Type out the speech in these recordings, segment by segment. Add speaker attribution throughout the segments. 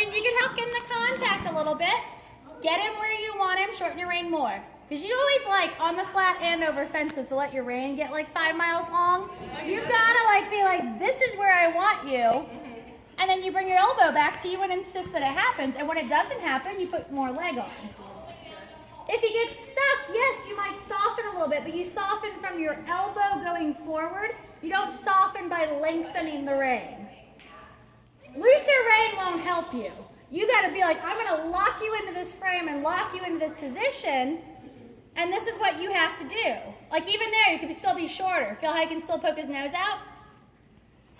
Speaker 1: then you can help in the contact a little bit. Get him where you want him, shorten your rein more. Because you always like on the flat and over fences to let your rein get like 5 miles long. You've gotta like be like, this is where I want you. And then you bring your elbow back to you and insist that it happens. And when it doesn't happen, you put more leg on. If he gets stuck, yes, you might soften a little bit, but you soften from your elbow going forward. You don't soften by lengthening the rein. Looser rein won't help you. You got to be like, I'm going to lock you into this frame and lock you into this position, and this is what you have to do. Like even there, you can still be shorter. Feel how he can still poke his nose out?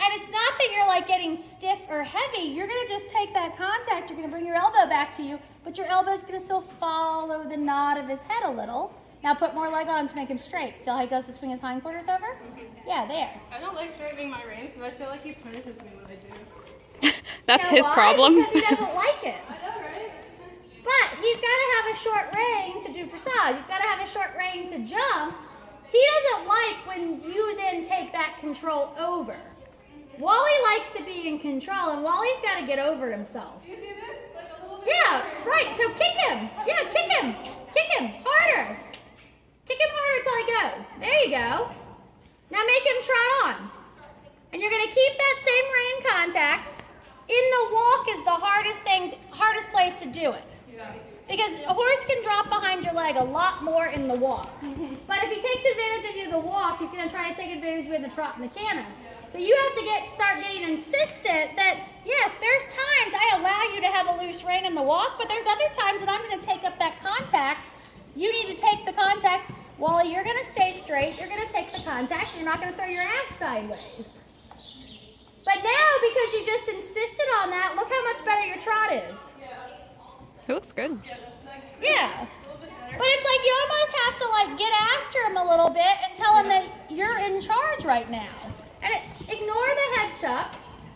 Speaker 1: And it's not that you're like getting stiff or heavy. You're going to just take that contact. You're going to bring your elbow back to you, but your elbow's going to still follow the nod of his head a little. Now put more leg on him to make him straight. Feel how he goes to swing his hindquarters over? Yeah, there.
Speaker 2: I don't like straightening my reins because I feel like he punishes me when I do.
Speaker 3: That's
Speaker 1: You know
Speaker 3: his
Speaker 1: why?
Speaker 3: problem.
Speaker 1: Because he doesn't like it.
Speaker 2: I know, right?
Speaker 1: But he's got to have a short rein to do dressage. He's got to have a short rein to jump. He doesn't like when you then take that control over. Wally likes to be in control, and Wally's got to get over himself.
Speaker 2: Do you see this? Like a little bit.
Speaker 1: Yeah, right. So kick him. Yeah, kick him. Kick him harder. Kick him harder until he goes. There you go. Now make him trot on. And you're going to keep that same rein contact. In the walk is the hardest place to do it.
Speaker 2: Yeah.
Speaker 1: Because a horse can drop behind your leg a lot more in the walk. But if he takes advantage of you in the walk, he's going to try to take advantage of you in the trot and the canter. So you have to start getting insistent that, yes, there's times I allow you to have a loose rein in the walk, but there's other times that I'm going to take up that contact. You need to take the contact. Wally, you're going to stay straight. You're going to take the contact. And you're not going to throw your ass sideways. But now, because you just insisted on that, look how much better your trot is.
Speaker 3: It looks good.
Speaker 1: Yeah. But it's like you almost have to like get after him a little bit and tell him that you're in charge right now. And ignore the head chuck.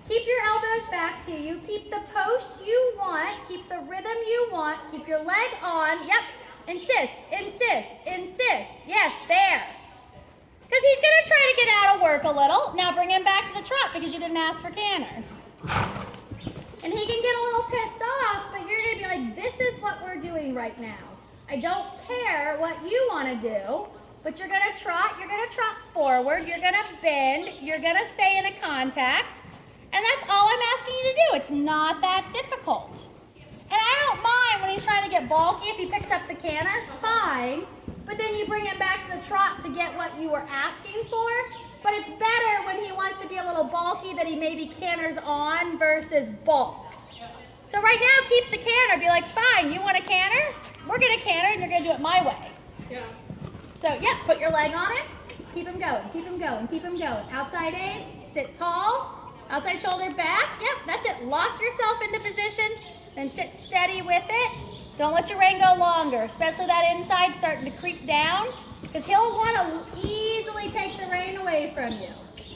Speaker 1: Keep your elbows back to you. Keep the post you want. Keep the rhythm you want. Keep your leg on. Yep. Insist, insist, insist. Yes, there. Because he's going to try to get out of work a little. Now bring him back to the trot because you didn't ask for canter. And he can get a little pissed off, but you're going to be like, this is what we're doing right now. I don't care what you want to do, but you're going to trot forward, you're going to bend, you're going to stay in a contact, and that's all I'm asking you to do. It's not that difficult. And I don't mind when he's trying to get bulky, if he picks up the canter, fine, but then you bring him back to the trot to get what you were asking for. But it's better when he wants to be a little bulky that he maybe canters on versus bulks. So right now, keep the canter. Be like, fine, you want a canter? We're going to canter, and you're going to do it my way.
Speaker 2: Yeah.
Speaker 1: So, yeah, put your leg on it. Keep him going, keep him going, keep him going. Outside aids, sit tall. Outside shoulder back. Yep, that's it. Lock yourself into position, then sit steady with it. Don't let your rein go longer, especially that inside starting to creep down, because he'll want to easily take the rein away from you.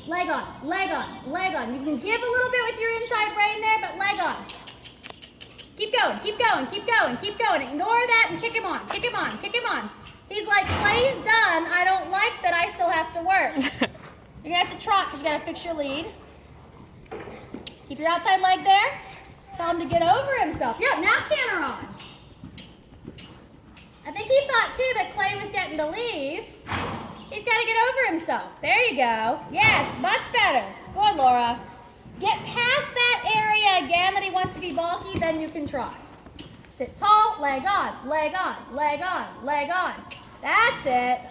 Speaker 1: Leg on, leg on, leg on. You can give a little bit with your inside rein there, but leg on. Keep going, keep going, keep going, keep going. Ignore that and kick him on, kick him on, kick him on. He's like, play's done. I don't like that I still have to work. You're going to have to trot because you got to fix your lead. Keep your outside leg there. Tell him to get over himself. Yeah, now canter on. I think he thought too that Clay was getting to leave. He's got to get over himself. There you go. Yes, much better. Go on, Laura. Get past that area again that he wants to be bulky, then you can try. Sit tall, leg on, leg on, leg on, leg on. That's it.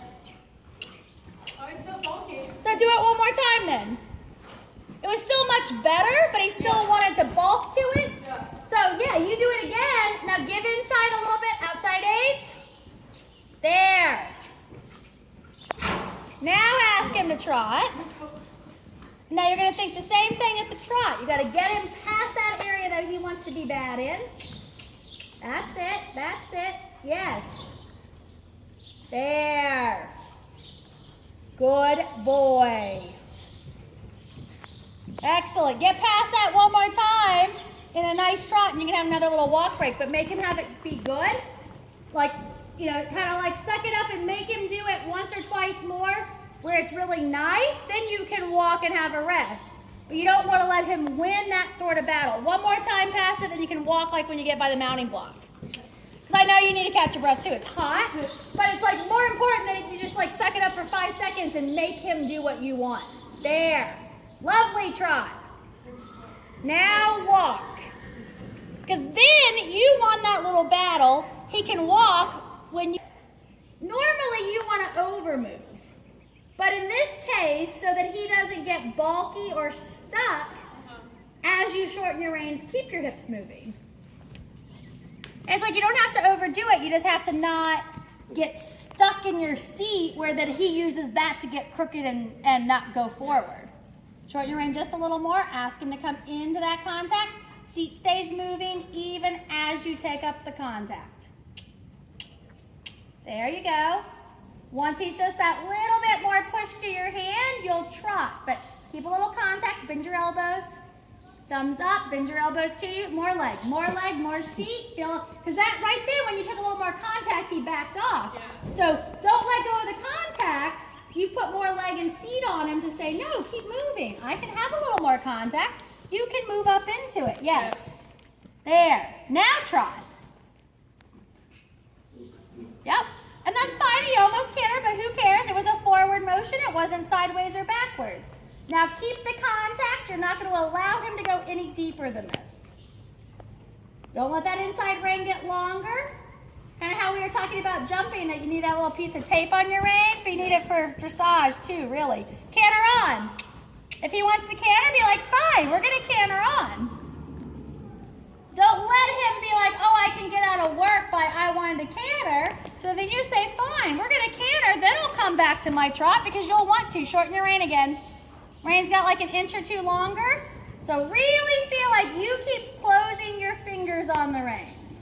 Speaker 2: Oh, he's still bulky.
Speaker 1: So do it one more time then. It was still much better, but he still wanted to bulk to it.
Speaker 2: Yeah.
Speaker 1: So yeah, you do it again. Now give inside a little bit, outside aids. There. Now ask him to trot. Now you're going to think the same thing at the trot. You got to get him past that area that he wants to be bad in. That's it. That's it. Yes. There. Good boy. Excellent. Get past that one more time in a nice trot, and you can have another little walk break, but make him have it be good. Like, you know, kind of like suck it up and make him do it once or twice more where it's really nice. Then you can walk and have a rest. But you don't want to let him win that sort of battle. One more time past it, then you can walk like when you get by the mounting block. Because I know you need to catch your breath too. It's hot, but it's like more important that you just like suck it up for 5 seconds and make him do what you want. There. Lovely trot. Now walk. Because then you won that little battle. He can walk when you... Normally you want to over move. But in this case, so that he doesn't get bulky or stuck, as you shorten your reins, keep your hips moving. It's like you don't have to overdo it. You just have to not get stuck in your seat where that he uses that to get crooked and not go forward. Shorten your rein just a little more. Ask him to come into that contact. Seat stays moving even as you take up the contact. There you go. Once he's just that little bit more push to your hand, you'll trot. But keep a little contact. Bend your elbows. Thumbs up. Bend your elbows to you. More leg, more seat. Feel, because that right there, when you took a little more contact, he backed off. Yeah. So don't let go of the contact. You put more leg and seat on him to say, no, keep moving. I can have a little more contact. You can move up into it. Yes. There. Now trot. Yep. And that's fine. You almost canter, but who cares? It was a forward motion. It wasn't sideways or backwards. Now keep the contact. You're not going to allow him to go any deeper than this. Don't let that inside rein get longer. Kind of how we were talking about jumping, that you need that little piece of tape on your rein, but you need it for dressage too, really. Canter on. If he wants to canter, be like, fine, we're going to canter on. Don't let him be like, oh, I can get out of work by I wanted to canter. So then you say, fine, we're going to canter, then I'll come back to my trot because you'll want to. Shorten your rein again. Rein's got like an inch or two longer. So really feel like you keep closing your fingers on the reins.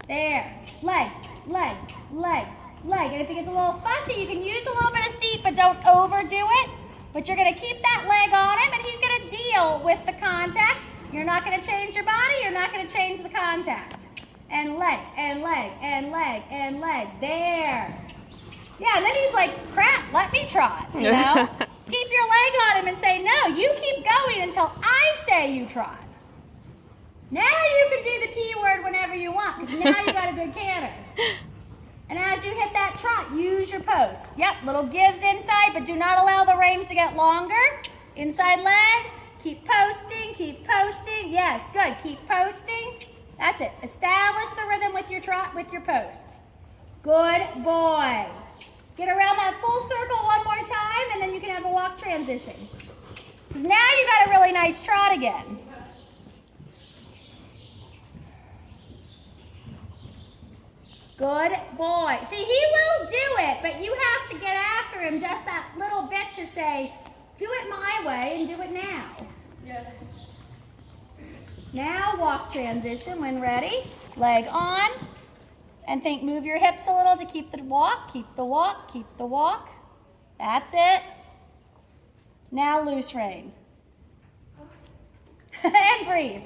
Speaker 1: There. Leg, leg, leg, leg. And if it gets a little fussy, you can use a little bit of seat, but don't overdo it. But you're going to keep that leg on him, and he's going to deal with the contact. You're not going to change your body. You're not going to change the contact. And leg, and leg, and leg, and leg. There. Yeah, and then he's like, crap, let me trot, you know? Keep your leg on him and say, no, you keep going until I say you trot. Now you can do the T word whenever you want, because now you got a good canter. And as you hit that trot, use your posts. Yep, little gives inside, but do not allow the reins to get longer. Inside leg, keep posting, yes, good, keep posting. That's it, establish the rhythm with your trot, with your posts. Good boy. Get around that full circle one more time, and then you can have a walk transition. Because now you got a really nice trot again. Good boy. See, he will do it, but you have to get after him just that little bit to say, do it my way and do it now.
Speaker 2: Yeah.
Speaker 1: Now walk transition when ready. Leg on. And think, move your hips a little to keep the walk, keep the walk, keep the walk. That's it. Now loose rein. And breathe.